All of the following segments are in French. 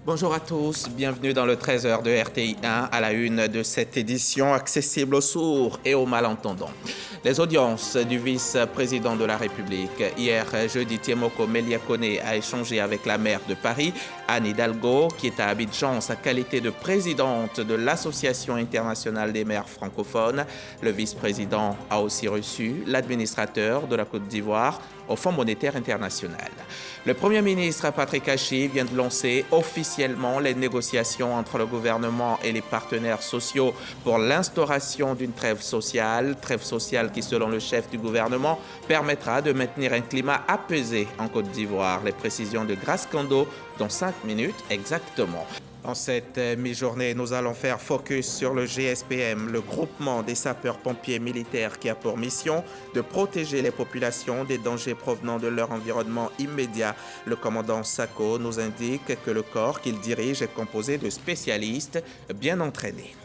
Bonjour à tous, bienvenue dans le 13h de RTI 1 à la une de cette édition accessible aux sourds et aux malentendants. Les audiences du vice-président de la République. Hier jeudi, Tiemoko Melia Kone a échangé avec la maire de Paris, Anne Hidalgo, qui est à Abidjan en sa qualité de présidente de l'Association internationale des maires francophones. Le vice-président a aussi reçu l'administrateur de la Côte d'Ivoire au Fonds monétaire international. Le Premier ministre Patrick Achi vient de lancer officiellement les négociations entre le gouvernement et les partenaires sociaux pour l'instauration d'une trêve sociale qui, selon le chef du gouvernement, permettra de maintenir un climat apaisé en Côte d'Ivoire. Les précisions de Grace Kando dans 5 minutes exactement. En cette mi-journée, nous allons faire focus sur le GSPM, le groupement des sapeurs-pompiers militaires qui a pour mission de protéger les populations des dangers provenant de leur environnement immédiat. Le commandant Sako nous indique que le corps qu'il dirige est composé de spécialistes bien entraînés.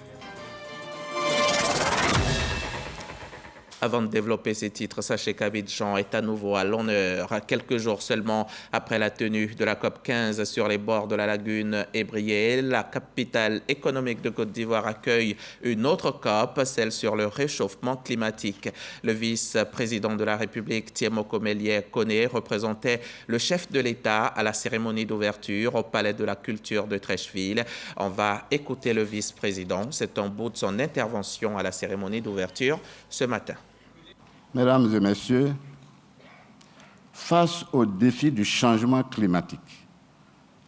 Avant de développer ces titres, sachez qu'Abidjan est à nouveau à l'honneur. Quelques jours seulement après la tenue de la COP 15 sur les bords de la lagune Ébrié, la capitale économique de Côte d'Ivoire accueille une autre COP, celle sur le réchauffement climatique. Le vice-président de la République, Tiemoko Melia Kone, représentait le chef de l'État à la cérémonie d'ouverture au Palais de la Culture de Treichville. On va écouter le vice-président. C'est un bout de son intervention à la cérémonie d'ouverture ce matin. Mesdames et messieurs, face au défi du changement climatique,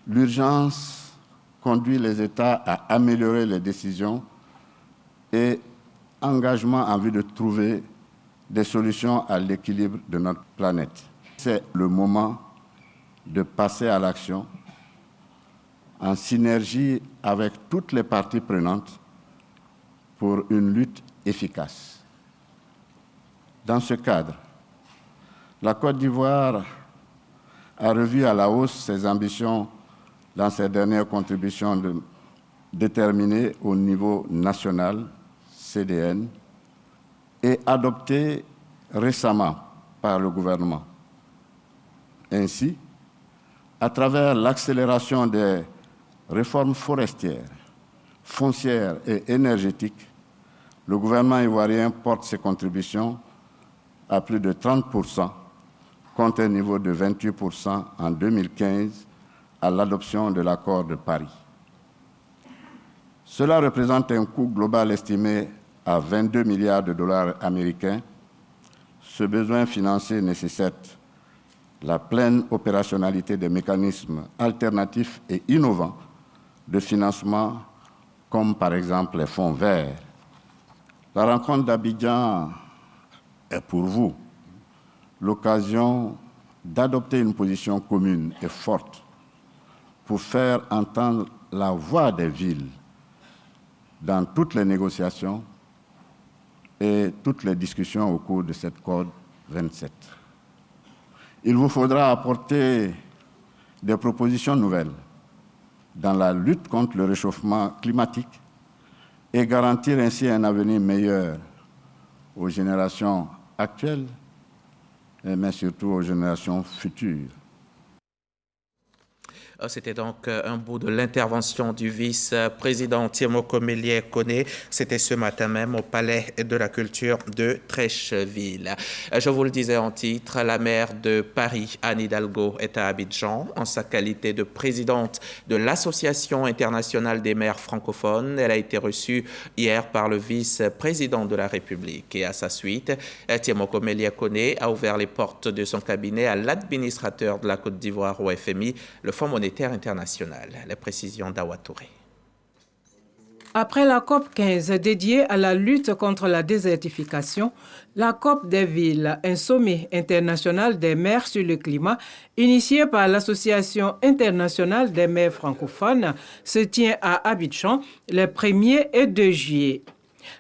l'urgence conduit les États à améliorer les décisions et engagements en vue de trouver des solutions à l'équilibre de notre planète. C'est le moment de passer à l'action en synergie avec toutes les parties prenantes pour une lutte efficace. Dans ce cadre, la Côte d'Ivoire a revu à la hausse ses ambitions dans ses dernières contributions déterminées au niveau national, CDN, et adoptées récemment par le gouvernement. Ainsi, à travers l'accélération des réformes forestières, foncières et énergétiques, le gouvernement ivoirien porte ses contributions à plus de 30%, contre un niveau de 28% en 2015 à l'adoption de l'accord de Paris. Cela représente un coût global estimé à 22 milliards de dollars américains. Ce besoin financier nécessite la pleine opérationnalité des mécanismes alternatifs et innovants de financement, comme par exemple les fonds verts. La rencontre d'Abidjan est pour vous l'occasion d'adopter une position commune et forte pour faire entendre la voix des villes dans toutes les négociations et toutes les discussions au cours de cette COP 27. Il vous faudra apporter des propositions nouvelles dans la lutte contre le réchauffement climatique et garantir ainsi un avenir meilleur aux générations actuelles, mais surtout aux générations futures. C'était donc un bout de l'intervention du vice-président Tiemoko Melia Kone. C'était ce matin même au Palais de la Culture de Treichville. Je vous le disais en titre, la maire de Paris, Anne Hidalgo, est à Abidjan en sa qualité de présidente de l'Association internationale des maires francophones. Elle a été reçue hier par le vice-président de la République. Et à sa suite, Tiemoko Melia Kone a ouvert les portes de son cabinet à l'administrateur de la Côte d'Ivoire au FMI, le Fonds monétaire international. Les précisions d'Awa Touré. Après la COP 15 dédiée à la lutte contre la désertification, la COP des villes, un sommet international des maires sur le climat, initié par l'Association internationale des maires francophones, se tient à Abidjan les 1er et 2 juillet.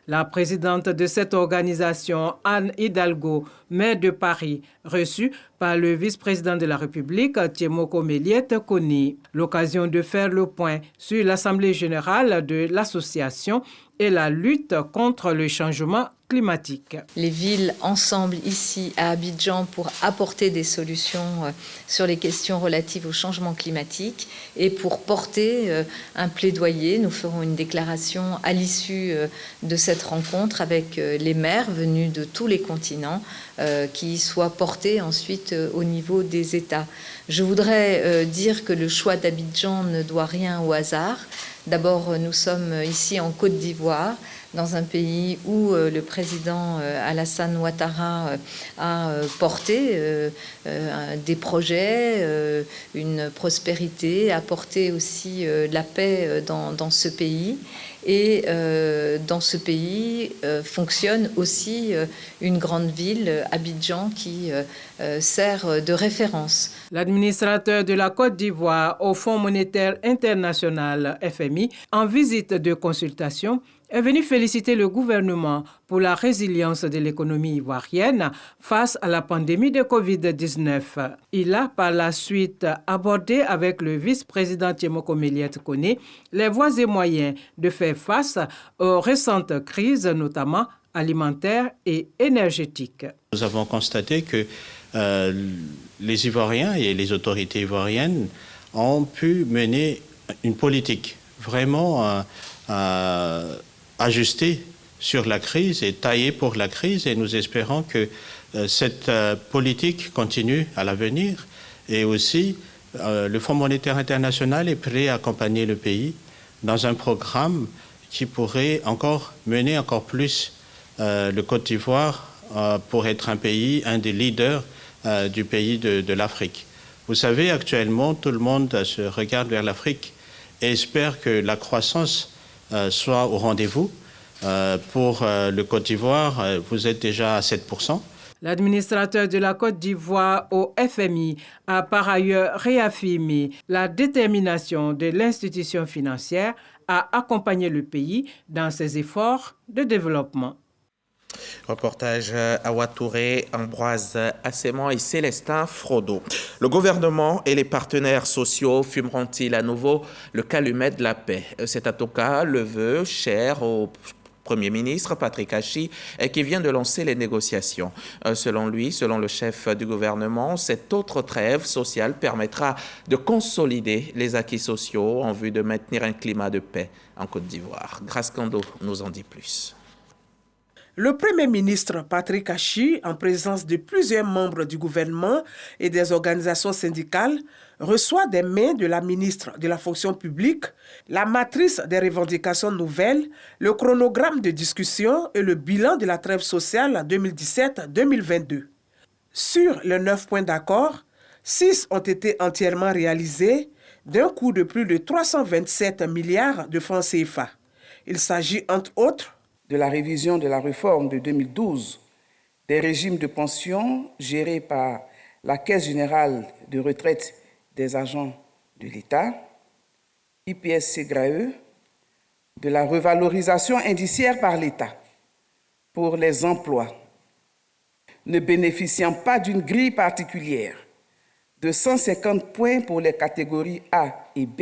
La présidente de cette organisation, Anne Hidalgo, maire de Paris, reçu par le vice-président de la République, Tiemoko Méliette Kony. L'occasion de faire le point sur l'Assemblée générale de l'association et la lutte contre le changement climatique. Les villes ensemble ici à Abidjan pour apporter des solutions sur les questions relatives au changement climatique et pour porter un plaidoyer. Nous ferons une déclaration à l'issue de cette rencontre avec les maires venus de tous les continents qui soient portés ensuite au niveau des États. Je voudrais dire que le choix d'Abidjan ne doit rien au hasard. D'abord, nous sommes ici en Côte d'Ivoire, dans un pays où le président Alassane Ouattara a porté des projets, une prospérité, a porté aussi la paix dans ce pays. Et dans ce pays fonctionne aussi une grande ville, Abidjan, qui sert de référence. L'administrateur de la Côte d'Ivoire au Fonds monétaire international, FMI, en visite de consultation, est venu féliciter le gouvernement pour la résilience de l'économie ivoirienne face à la pandémie de Covid-19. Il a par la suite abordé avec le vice-président Tiemoko Méliette Kony les voies et moyens de faire face aux récentes crises, notamment alimentaires et énergétiques. Nous avons constaté que les Ivoiriens et les autorités ivoiriennes ont pu mener une politique vraiment ajustée sur la crise et taillée pour la crise, et nous espérons que cette politique continue à l'avenir. Et aussi, le Fonds monétaire international est prêt à accompagner le pays dans un programme qui pourrait mener encore plus le Côte d'Ivoire pour être un des leaders du pays de l'Afrique. Vous savez, actuellement, tout le monde se regarde vers l'Afrique et espère que la croissance soit au rendez-vous. Pour le Côte d'Ivoire, vous êtes déjà à 7%. L'administrateur de la Côte d'Ivoire au FMI a par ailleurs réaffirmé la détermination de l'institution financière à accompagner le pays dans ses efforts de développement. Reportage Awa Touré, Ambroise Asséman et Célestin Frodo. Le gouvernement et les partenaires sociaux fumeront-ils à nouveau le calumet de la paix? C'est en tout cas le vœu cher au Premier ministre Patrick Achi qui vient de lancer les négociations. Selon lui, selon le chef du gouvernement, cette autre trêve sociale permettra de consolider les acquis sociaux en vue de maintenir un climat de paix en Côte d'Ivoire. Grace Kando nous en dit plus. Le Premier ministre Patrick Achi, en présence de plusieurs membres du gouvernement et des organisations syndicales, reçoit des mains de la ministre de la fonction publique la matrice des revendications nouvelles, le chronogramme de discussion et le bilan de la trêve sociale 2017-2022. Sur les 9 points d'accord, 6 ont été entièrement réalisés d'un coût de plus de 327 milliards de francs CFA. Il s'agit entre autres de la révision de la réforme de 2012 des régimes de pension gérés par la Caisse générale de retraite des agents de l'État, IPS-SEGRAE, de la revalorisation indiciaire par l'État pour les emplois ne bénéficiant pas d'une grille particulière, de 150 points pour les catégories A et B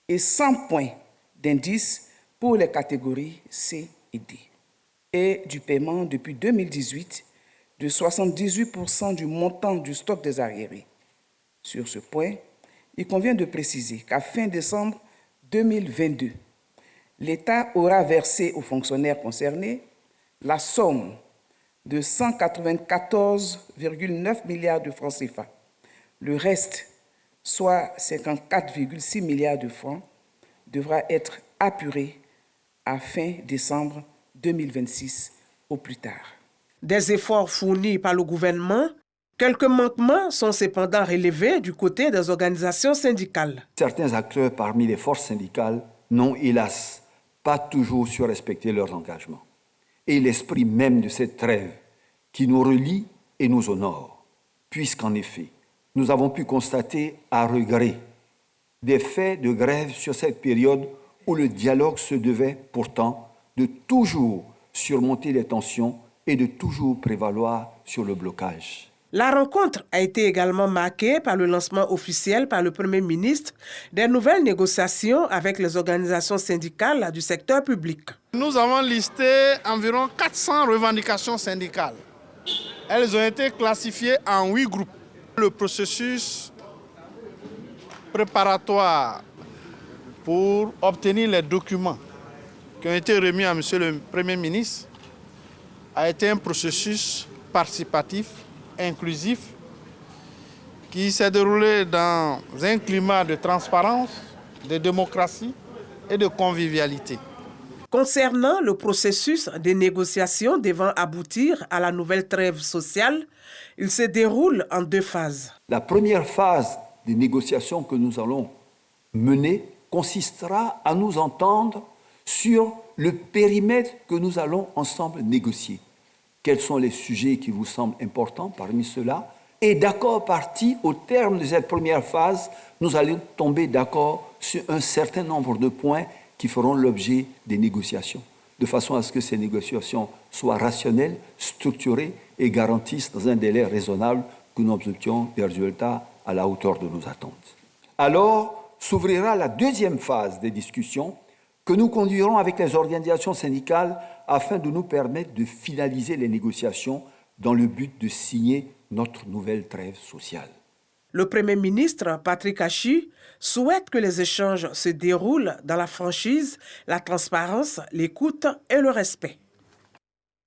et 100 points d'indice pour les catégories C et D, et du paiement depuis 2018 de 78% du montant du stock des arriérés. Sur ce point, il convient de préciser qu'à fin décembre 2022, l'État aura versé aux fonctionnaires concernés la somme de 194,9 milliards de francs CFA. Le reste, soit 54,6 milliards de francs, devra être apuré à fin décembre 2026 au plus tard. Des efforts fournis par le gouvernement, quelques manquements sont cependant relevés du côté des organisations syndicales. Certains acteurs parmi les forces syndicales n'ont, hélas, pas toujours su respecter leurs engagements. Et l'esprit même de cette trêve qui nous relie et nous honore, puisqu'en effet, nous avons pu constater à regret des faits de grève sur cette période où le dialogue se devait pourtant de toujours surmonter les tensions et de toujours prévaloir sur le blocage. La rencontre a été également marquée par le lancement officiel par le Premier ministre des nouvelles négociations avec les organisations syndicales du secteur public. Nous avons listé environ 400 revendications syndicales. Elles ont été classifiées en 8 groupes. Le processus préparatoire pour obtenir les documents qui ont été remis à M. le Premier ministre a été un processus participatif, inclusif, qui s'est déroulé dans un climat de transparence, de démocratie et de convivialité. Concernant le processus des négociations devant aboutir à la nouvelle trêve sociale, il se déroule en 2 phases. La première phase des négociations que nous allons mener consistera à nous entendre sur le périmètre que nous allons ensemble négocier. Quels sont les sujets qui vous semblent importants parmi ceux-là? Et d'accord parti, au terme de cette première phase, nous allons tomber d'accord sur un certain nombre de points qui feront l'objet des négociations, de façon à ce que ces négociations soient rationnelles, structurées et garantissent dans un délai raisonnable que nous obtenions des résultats à la hauteur de nos attentes. Alors s'ouvrira la deuxième phase des discussions que nous conduirons avec les organisations syndicales afin de nous permettre de finaliser les négociations dans le but de signer notre nouvelle trêve sociale. Le Premier ministre, Patrick Achi, souhaite que les échanges se déroulent dans la franchise, la transparence, l'écoute et le respect.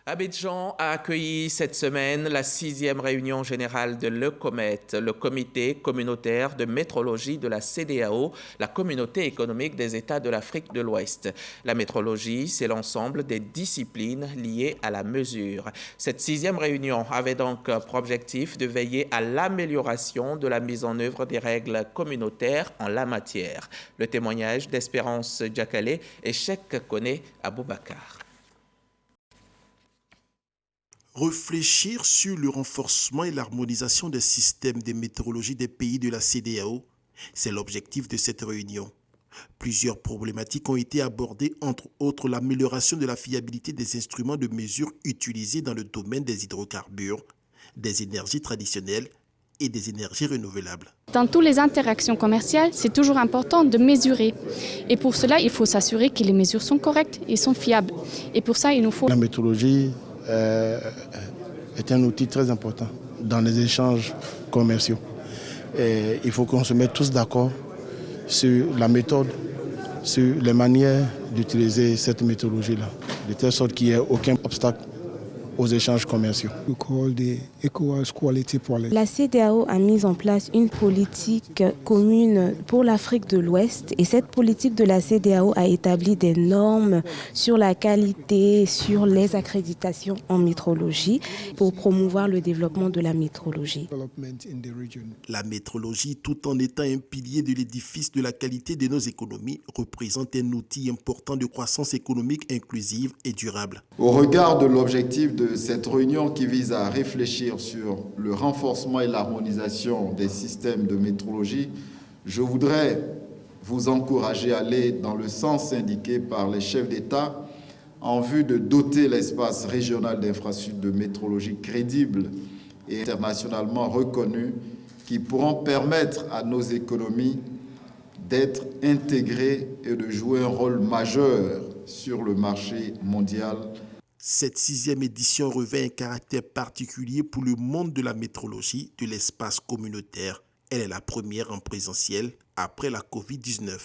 Abidjan a accueilli cette semaine la 6e réunion générale de l'ECOMET, le comité communautaire de métrologie de la CEDEAO, la communauté économique des États de l'Afrique de l'Ouest. La métrologie, c'est l'ensemble des disciplines liées à la mesure. Cette 6e réunion avait donc pour objectif de veiller à l'amélioration de la mise en œuvre des règles communautaires en la matière. Le témoignage d'Espérance Diakale et Cheikh Kone Aboubakar. Réfléchir sur le renforcement et l'harmonisation des systèmes de météorologie des pays de la CEDEAO, c'est l'objectif de cette réunion. Plusieurs problématiques ont été abordées, entre autres l'amélioration de la fiabilité des instruments de mesure utilisés dans le domaine des hydrocarbures, des énergies traditionnelles et des énergies renouvelables. Dans toutes les interactions commerciales, c'est toujours important de mesurer. Et pour cela, il faut s'assurer que les mesures sont correctes et sont fiables. Et pour ça, il nous faut... La météorologie est un outil très important dans les échanges commerciaux. Et il faut qu'on se mette tous d'accord sur la méthode, sur les manières d'utiliser cette méthodologie-là, de telle sorte qu'il n'y ait aucun obstacle aux échanges commerciaux. La CEDEAO a mis en place une politique commune pour l'Afrique de l'Ouest et cette politique de la CEDEAO a établi des normes sur la qualité, sur les accréditations en métrologie pour promouvoir le développement de la métrologie. La métrologie, tout en étant un pilier de l'édifice de la qualité de nos économies, représente un outil important de croissance économique inclusive et durable. Au regard de l'objectif de cette réunion qui vise à réfléchir sur le renforcement et l'harmonisation des systèmes de métrologie, je voudrais vous encourager à aller dans le sens indiqué par les chefs d'État en vue de doter l'espace régional d'infrastructures de métrologie crédibles et internationalement reconnues qui pourront permettre à nos économies d'être intégrées et de jouer un rôle majeur sur le marché mondial. Cette 6e édition revêt un caractère particulier pour le monde de la métrologie de l'espace communautaire. Elle est la première en présentiel après la Covid-19.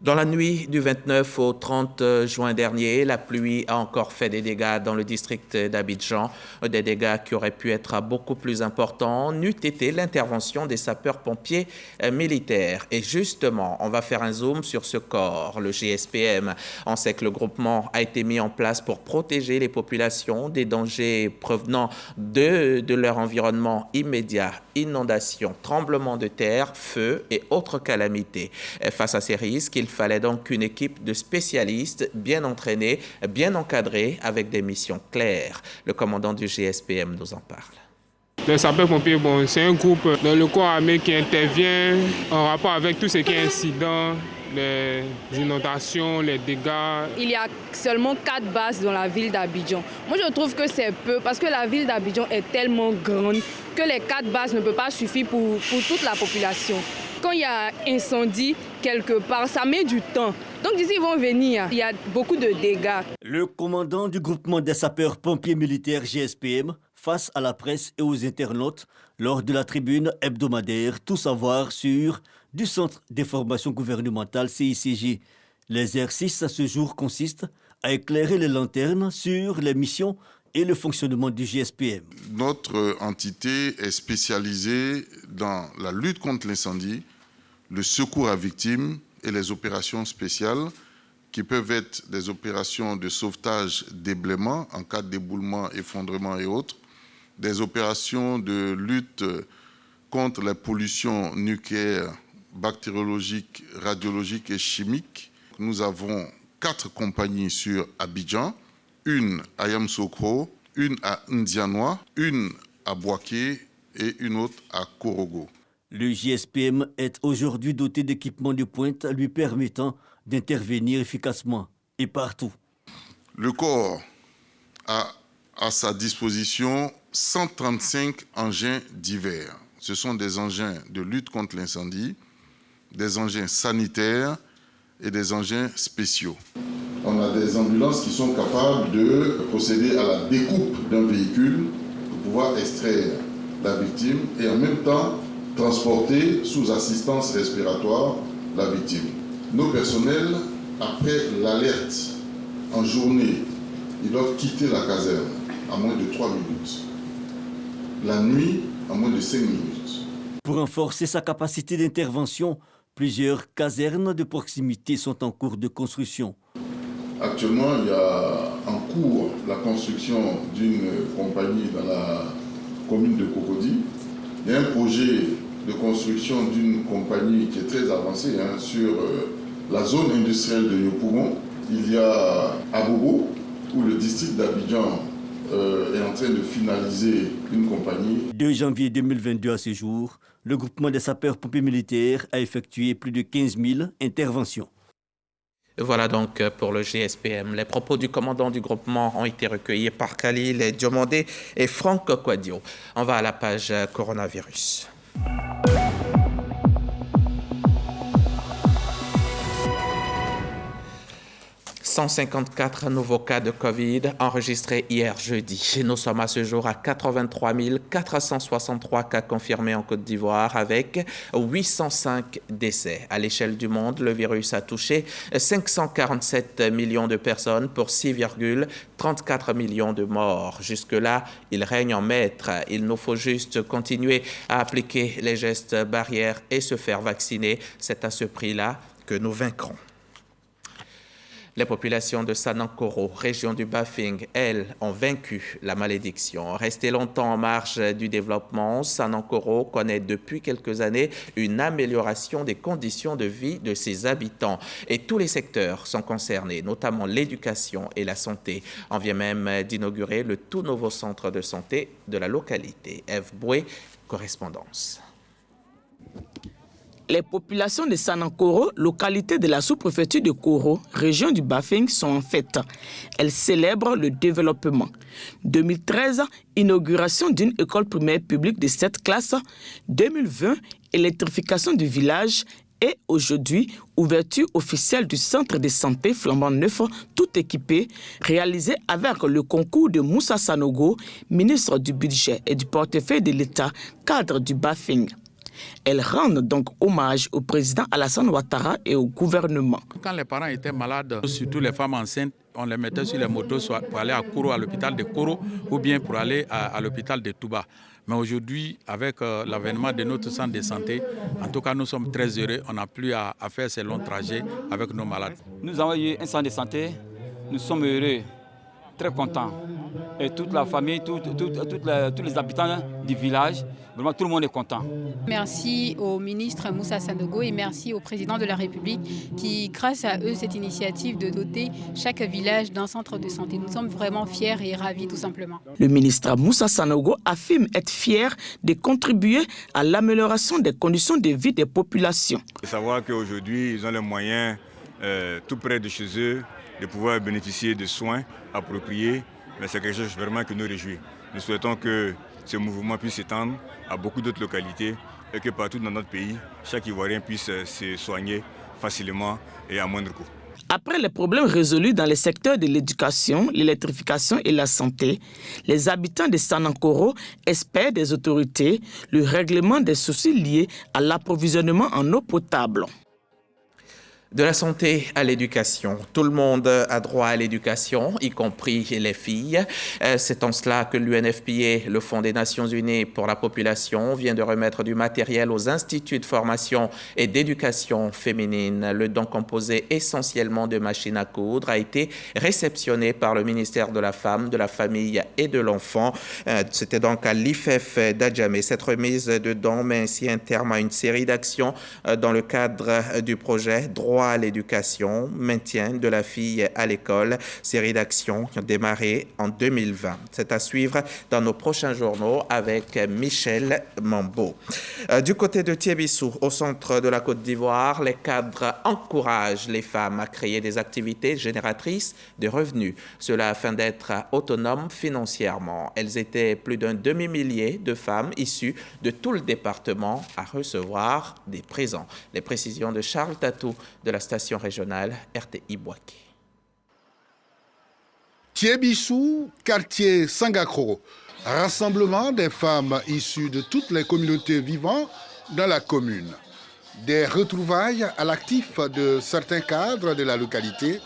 Dans la nuit du 29 au 30 juin dernier, la pluie a encore fait des dégâts dans le district d'Abidjan, des dégâts qui auraient pu être beaucoup plus importants, n'eût été l'intervention des sapeurs-pompiers militaires. Et justement, on va faire un zoom sur ce corps, le GSPM. On sait que le groupement a été mis en place pour protéger les populations des dangers provenant de leur environnement immédiat, inondations, tremblements de terre, feux et autres calamités. Face à ces risques, il fallait donc une équipe de spécialistes bien entraînés, bien encadrés, avec des missions claires. Le commandant du GSPM nous en parle. Les sapeurs-pompiers, c'est un groupe dans le corps armé qui intervient en rapport avec tout ce qui est incident les inondations, les dégâts. Il y a seulement 4 bases dans la ville d'Abidjan. Moi, je trouve que c'est peu parce que la ville d'Abidjan est tellement grande que les 4 bases ne peuvent pas suffire pour toute la population. Quand il y a incendie quelque part, ça met du temps. Donc d'ici, ils vont venir. Il y a beaucoup de dégâts. Le commandant du groupement des sapeurs-pompiers militaires GSPM face à la presse et aux internautes lors de la tribune hebdomadaire Tout savoir sur du Centre des formations gouvernementales CICG. L'exercice à ce jour consiste à éclairer les lanternes sur les missions et le fonctionnement du GSPM. Notre entité est spécialisée dans la lutte contre l'incendie, le secours à victimes et les opérations spéciales qui peuvent être des opérations de sauvetage, déblaiement en cas d'éboulement, effondrement et autres, des opérations de lutte contre la pollution nucléaire, bactériologique, radiologique et chimique. Nous avons 4 compagnies sur Abidjan, une à Yamoussoukro, une à Ndianois, une à Bouaké et une autre à Korogo. Le GSPM est aujourd'hui doté d'équipements de pointe lui permettant d'intervenir efficacement et partout. Le corps a à sa disposition 135 engins divers. Ce sont des engins de lutte contre l'incendie, des engins sanitaires et des engins spéciaux. On a des ambulances qui sont capables de procéder à la découpe d'un véhicule pour pouvoir extraire la victime et en même temps transporter sous assistance respiratoire la victime. Nos personnels, après l'alerte en journée, ils doivent quitter la caserne à moins de 3 minutes. La nuit, à moins de 5 minutes. Pour renforcer sa capacité d'intervention, plusieurs casernes de proximité sont en cours de construction. Actuellement, il y a en cours la construction d'une compagnie dans la commune de Cocody. Il y a un projet de construction d'une compagnie qui est très avancée sur la zone industrielle de Yopougon. Il y a Abobo, où le district d'Abidjan est en train de finaliser une compagnie. 2 janvier 2022 à ce jour, le groupement des sapeurs-pompiers militaires a effectué plus de 15 000 interventions. Voilà donc pour le GSPM. Les propos du commandant du groupement ont été recueillis par Khalil Diomandé et Franck Quadio. On va à la page coronavirus. 154 nouveaux cas de Covid enregistrés hier jeudi. Nous sommes à ce jour à 83 463 cas confirmés en Côte d'Ivoire avec 805 décès. À l'échelle du monde, le virus a touché 547 millions de personnes pour 6,34 millions de morts. Jusque-là, il règne en maître. Il nous faut juste continuer à appliquer les gestes barrières et se faire vacciner. C'est à ce prix-là que nous vaincrons. Les populations de Sanankoro, région du Bafing, elles, ont vaincu la malédiction. Resté longtemps en marge du développement, Sanankoro connaît depuis quelques années une amélioration des conditions de vie de ses habitants. Et tous les secteurs sont concernés, notamment l'éducation et la santé. On vient même d'inaugurer le tout nouveau centre de santé de la localité. Eve Boué, correspondance. Les populations de Sanankoro, localité de la sous-préfecture de Koro, région du Bafing, sont en fête. Elles célèbrent le développement. 2013, inauguration d'une école primaire publique de 7 classes. 2020, électrification du village. Et aujourd'hui, ouverture officielle du centre de santé flambant neuf, tout équipé, réalisé avec le concours de Moussa Sanogo, ministre du budget et du portefeuille de l'État, cadre du Bafing. Elles rendent donc hommage au président Alassane Ouattara et au gouvernement. Quand les parents étaient malades, surtout les femmes enceintes, on les mettait sur les motos soit pour aller à Koro, à l'hôpital de Koro, ou bien pour aller à l'hôpital de Touba. Mais aujourd'hui, avec l'avènement de notre centre de santé, en tout cas, nous sommes très heureux. On n'a plus à faire ces longs trajets avec nos malades. Nous avons eu un centre de santé. Nous sommes heureux très content. Et toute la famille, tous les habitants du village, vraiment tout le monde est content. Merci au ministre Moussa Sanogo et merci au président de la République qui, grâce à eux, cette initiative de doter chaque village d'un centre de santé. Nous sommes vraiment fiers et ravis tout simplement. Le ministre Moussa Sanogo affirme être fier de contribuer à l'amélioration des conditions de vie des populations. De savoir qu'aujourd'hui, ils ont les moyens tout près de chez eux de pouvoir bénéficier de soins appropriés, mais c'est quelque chose vraiment qui nous réjouit. Nous souhaitons que ce mouvement puisse s'étendre à beaucoup d'autres localités et que partout dans notre pays, chaque Ivoirien puisse se soigner facilement et à moindre coût. Après les problèmes résolus dans les secteurs de l'éducation, l'électrification et la santé, les habitants de Sanankoro espèrent des autorités le règlement des soucis liés à l'approvisionnement en eau potable. De la santé à l'éducation, tout le monde a droit à l'éducation, y compris les filles. C'est en cela que l'UNFPA, le Fonds des Nations Unies pour la population, vient de remettre du matériel aux instituts de formation et d'éducation féminine. Le don composé essentiellement de machines à coudre a été réceptionné par le ministère de la Femme, de la Famille et de l'Enfant. C'était donc à l'IFEF d'Adjamé. Cette remise de dons met ainsi un terme à une série d'actions dans le cadre du projet Droit à l'éducation, maintien de la fille à l'école, série d'actions qui ont démarré en 2020. C'est à suivre dans nos prochains journaux avec Michel Mambo. Du côté de Thiébissou, au centre de la Côte d'Ivoire, les cadres encouragent les femmes à créer des activités génératrices de revenus, cela afin d'être autonomes financièrement. Elles étaient plus d'un demi-millier de femmes issues de tout le département à recevoir des présents. Les précisions de Charles Tatou de la station régionale RTI Boaké. Thiébissou, quartier Sangakro, rassemblement des femmes issues de toutes les communautés vivant dans la commune. Des retrouvailles à l'actif de certains cadres de la localité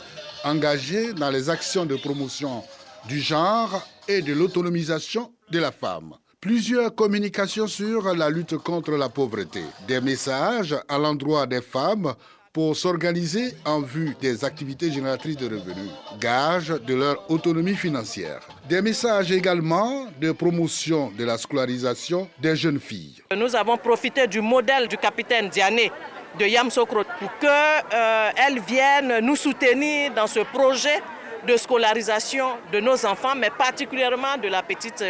engagés dans les actions de promotion du genre et de l'autonomisation de la femme. Plusieurs communications sur la lutte contre la pauvreté, des messages à l'endroit des femmes pour s'organiser en vue des activités génératrices de revenus, gage de leur autonomie financière. Des messages également de promotion de la scolarisation des jeunes filles. Nous avons profité du modèle du capitaine Diané de Yamoussoukro pour qu'elle vienne nous soutenir dans ce projet de scolarisation de nos enfants, mais particulièrement de la petite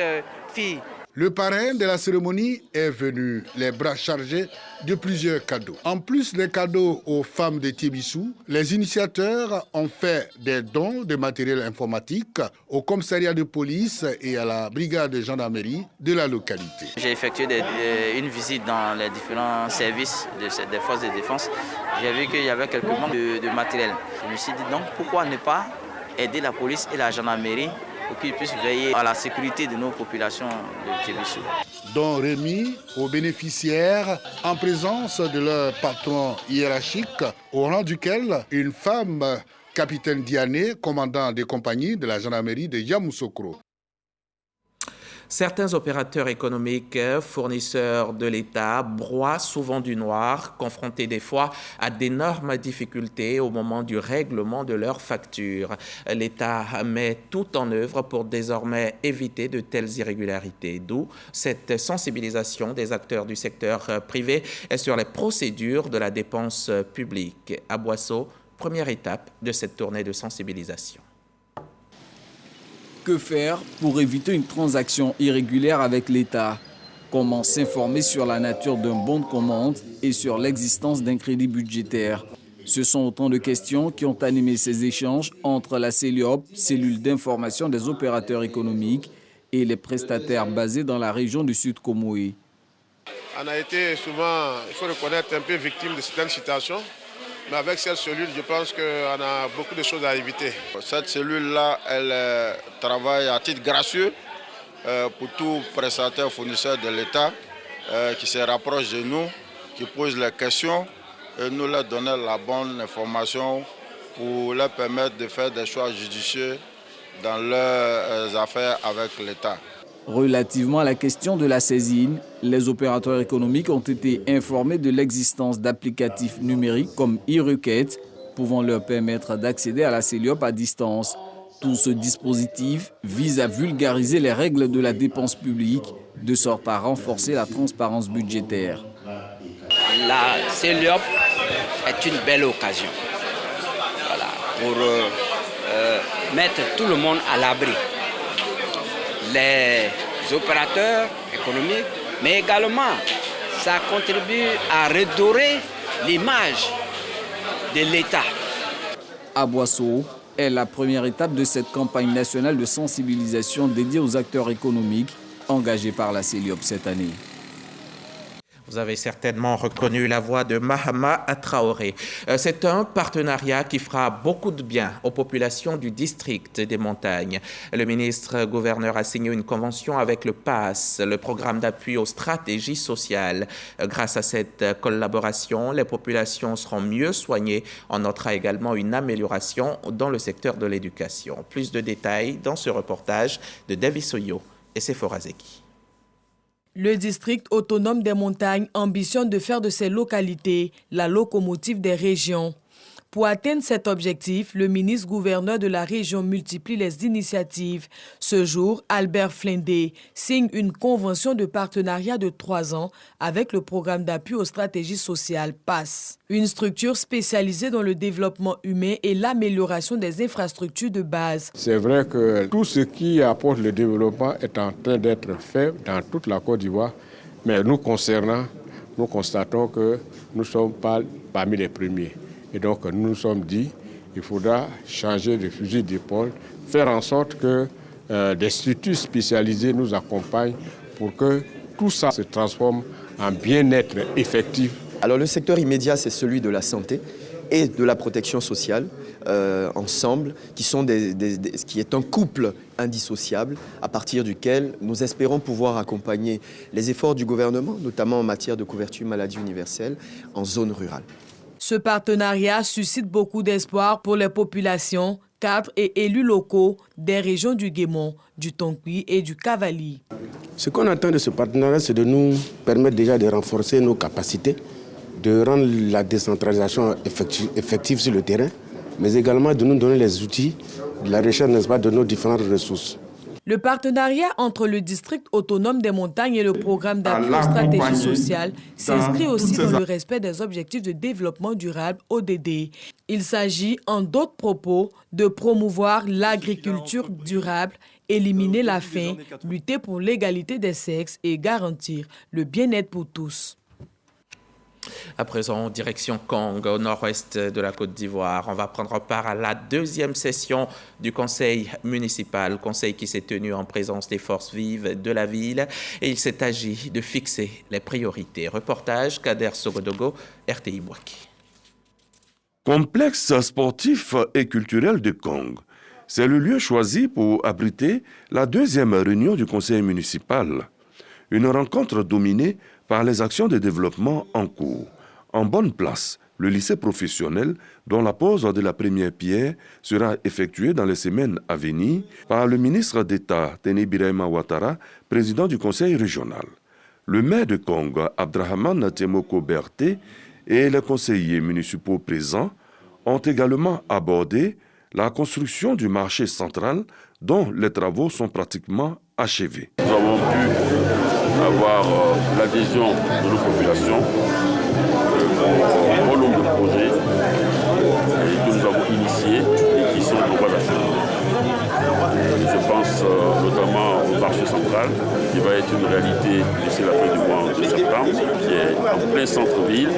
fille. Le parrain de la cérémonie est venu les bras chargés de plusieurs cadeaux. En plus des cadeaux aux femmes de Thiébissou, les initiateurs ont fait des dons de matériel informatique au commissariat de police et à la brigade de gendarmerie de la localité. J'ai effectué une visite dans les différents services des forces de défense. J'ai vu qu'il y avait quelques manques de matériel. Je me suis dit donc pourquoi ne pas aider la police et la gendarmerie pour qu'ils puissent veiller à la sécurité de nos populations de Thiébissou. Dont remis aux bénéficiaires en présence de leur patron hiérarchique, au rang duquel une femme, capitaine Diané, commandant des compagnies de la gendarmerie de Yamoussoukro. Certains opérateurs économiques, fournisseurs de l'État, broient souvent du noir, confrontés des fois à d'énormes difficultés au moment du règlement de leurs factures. L'État met tout en œuvre pour désormais éviter de telles irrégularités, d'où cette sensibilisation des acteurs du secteur privé sur les procédures de la dépense publique. À Boisseau, première étape de cette tournée de sensibilisation. Que faire pour éviter une transaction irrégulière avec l'État? Comment s'informer sur la nature d'un bon de commande et sur l'existence d'un crédit budgétaire? Ce sont autant de questions qui ont animé ces échanges entre la CELIOP, cellule d'information des opérateurs économiques, et les prestataires basés dans la région du Sud Comoé. On a été souvent, il faut reconnaître, un peu victime de certaines situations. Mais avec cette cellule, je pense qu'on a beaucoup de choses à éviter. Cette cellule-là, elle travaille à titre gracieux pour tout prestataire fournisseur de l'État qui se rapproche de nous, qui pose les questions et nous leur donner la bonne information pour leur permettre de faire des choix judicieux dans leurs affaires avec l'État. Relativement à la question de la saisine, les opérateurs économiques ont été informés de l'existence d'applicatifs numériques comme e-requête, pouvant leur permettre d'accéder à la CELIOP à distance. Tout ce dispositif vise à vulgariser les règles de la dépense publique, de sorte à renforcer la transparence budgétaire. La CELIOP est une belle occasion pour mettre tout le monde à l'abri. Les opérateurs économiques, mais également ça contribue à redorer l'image de l'État. Aboisseau est la première étape de cette campagne nationale de sensibilisation dédiée aux acteurs économiques engagés par la CELIOP cette année. Vous avez certainement reconnu la voix de Mahama Traoré. C'est un partenariat qui fera beaucoup de bien aux populations du district des montagnes. Le ministre-gouverneur a signé une convention avec le PAS, le programme d'appui aux stratégies sociales. Grâce à cette collaboration, les populations seront mieux soignées. On notera également une amélioration dans le secteur de l'éducation. Plus de détails dans ce reportage de David Soyo et Sephora Zeki. Le district autonome des montagnes ambitionne de faire de ces localités la locomotive des régions. Pour atteindre cet objectif, le ministre-gouverneur de la région multiplie les initiatives. Ce jour, Albert Flindé signe une convention de partenariat de 3 ans avec le programme d'appui aux stratégies sociales PAS, une structure spécialisée dans le développement humain et l'amélioration des infrastructures de base. C'est vrai que tout ce qui apporte le développement est en train d'être fait dans toute la Côte d'Ivoire, mais nous concernant, nous constatons que nous ne sommes pas parmi les premiers. Et donc nous nous sommes dit qu'il faudra changer de fusil d'épaule, faire en sorte que des structures spécialisées nous accompagnent pour que tout ça se transforme en bien-être effectif. Alors le secteur immédiat, c'est celui de la santé et de la protection sociale ensemble, qui est un couple indissociable à partir duquel nous espérons pouvoir accompagner les efforts du gouvernement, notamment en matière de couverture maladie universelle en zone rurale. Ce partenariat suscite beaucoup d'espoir pour les populations, cadres et élus locaux des régions du Guémon, du Tonkui et du Cavali. Ce qu'on attend de ce partenariat, c'est de nous permettre déjà de renforcer nos capacités, de rendre la décentralisation effective sur le terrain, mais également de nous donner les outils de la recherche, n'est-ce pas, de nos différentes ressources. Le partenariat entre le district autonome des montagnes et le programme d'appui aux stratégies sociales s'inscrit aussi dans le respect des objectifs de développement durable ODD. Il s'agit, en d'autres propos, de promouvoir l'agriculture durable, éliminer la faim, lutter pour l'égalité des sexes et garantir le bien-être pour tous. À présent, direction Kong, au nord-ouest de la Côte d'Ivoire. On va prendre part à la 2e session du conseil municipal, conseil qui s'est tenu en présence des forces vives de la ville. Et il s'est agi de fixer les priorités. Reportage Kader Sogodogo, RTI Bouaki. Complexe sportif et culturel de Kong. C'est le lieu choisi pour abriter la 2e réunion du conseil municipal. Une rencontre dominée par les actions de développement en cours. En bonne place, le lycée professionnel, dont la pose de la première pierre sera effectuée dans les semaines à venir par le ministre d'État Teni Birahima Ouattara, président du conseil régional. Le maire de Kong, Abdrahman Temoko Berté, et les conseillers municipaux présents ont également abordé la construction du marché central dont les travaux sont pratiquement achevés. Nous avons pu avoir l'adhésion de nos populations au nombre de projets que nous avons initiés et qui sont en voie d'achèvement. Je pense notamment au marché central qui va être une réalité d'ici la fin du mois de septembre, qui est en plein centre-ville.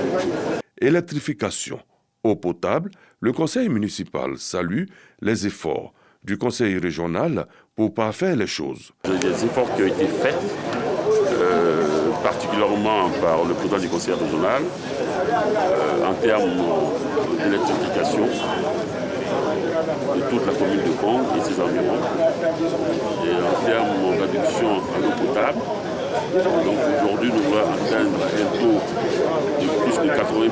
Électrification, eau potable, le conseil municipal salue les efforts du conseil régional pour parfaire les choses. Il y a des efforts qui ont été faits, particulièrement par le président du conseil régional, en termes d'électrification de toute la commune de Kong et ses environs, et en termes de réduction en eau potable. Donc aujourd'hui, nous allons atteindre un taux de plus de 80%,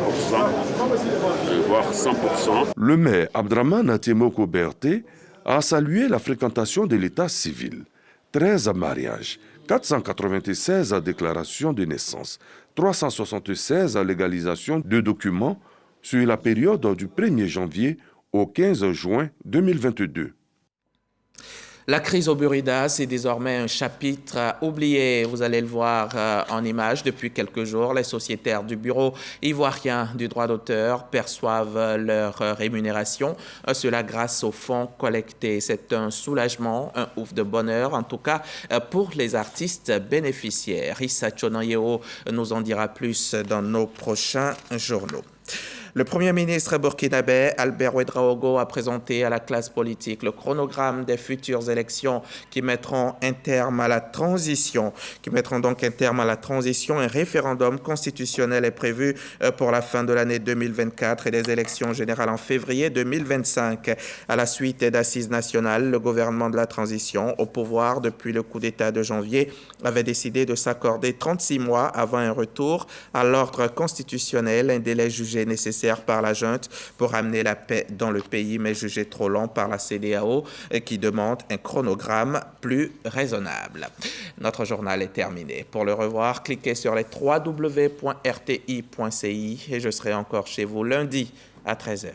voire 100%. Le maire Abdrahman Temoko Berté a salué la fréquentation de l'état civil. 13 mariages, 496 déclarations de naissance, 376 légalisations de documents sur la période du 1er janvier au 15 juin 2022. La crise au Burkina, c'est désormais un chapitre oublié. Vous allez le voir en image depuis quelques jours. Les sociétaires du bureau ivoirien du droit d'auteur perçoivent leur rémunération. Cela grâce aux fonds collectés. C'est un soulagement, un ouf de bonheur, en tout cas pour les artistes bénéficiaires. Issa Chonayeo nous en dira plus dans nos prochains journaux. Le Premier ministre burkinabé, Albert Ouedraogo, a présenté à la classe politique le chronogramme des futures élections qui mettront donc un terme à la transition. Un référendum constitutionnel est prévu pour la fin de l'année 2024 et des élections générales en février 2025. À la suite d'assises nationales, le gouvernement de la transition, au pouvoir depuis le coup d'État de janvier, avait décidé de s'accorder 36 mois avant un retour à l'ordre constitutionnel, un délai jugé nécessaire par la junte pour amener la paix dans le pays, mais jugé trop long par la CEDEAO qui demande un chronogramme plus raisonnable. Notre journal est terminé. Pour le revoir, cliquez sur les www.rti.ci et je serai encore chez vous lundi à 13h.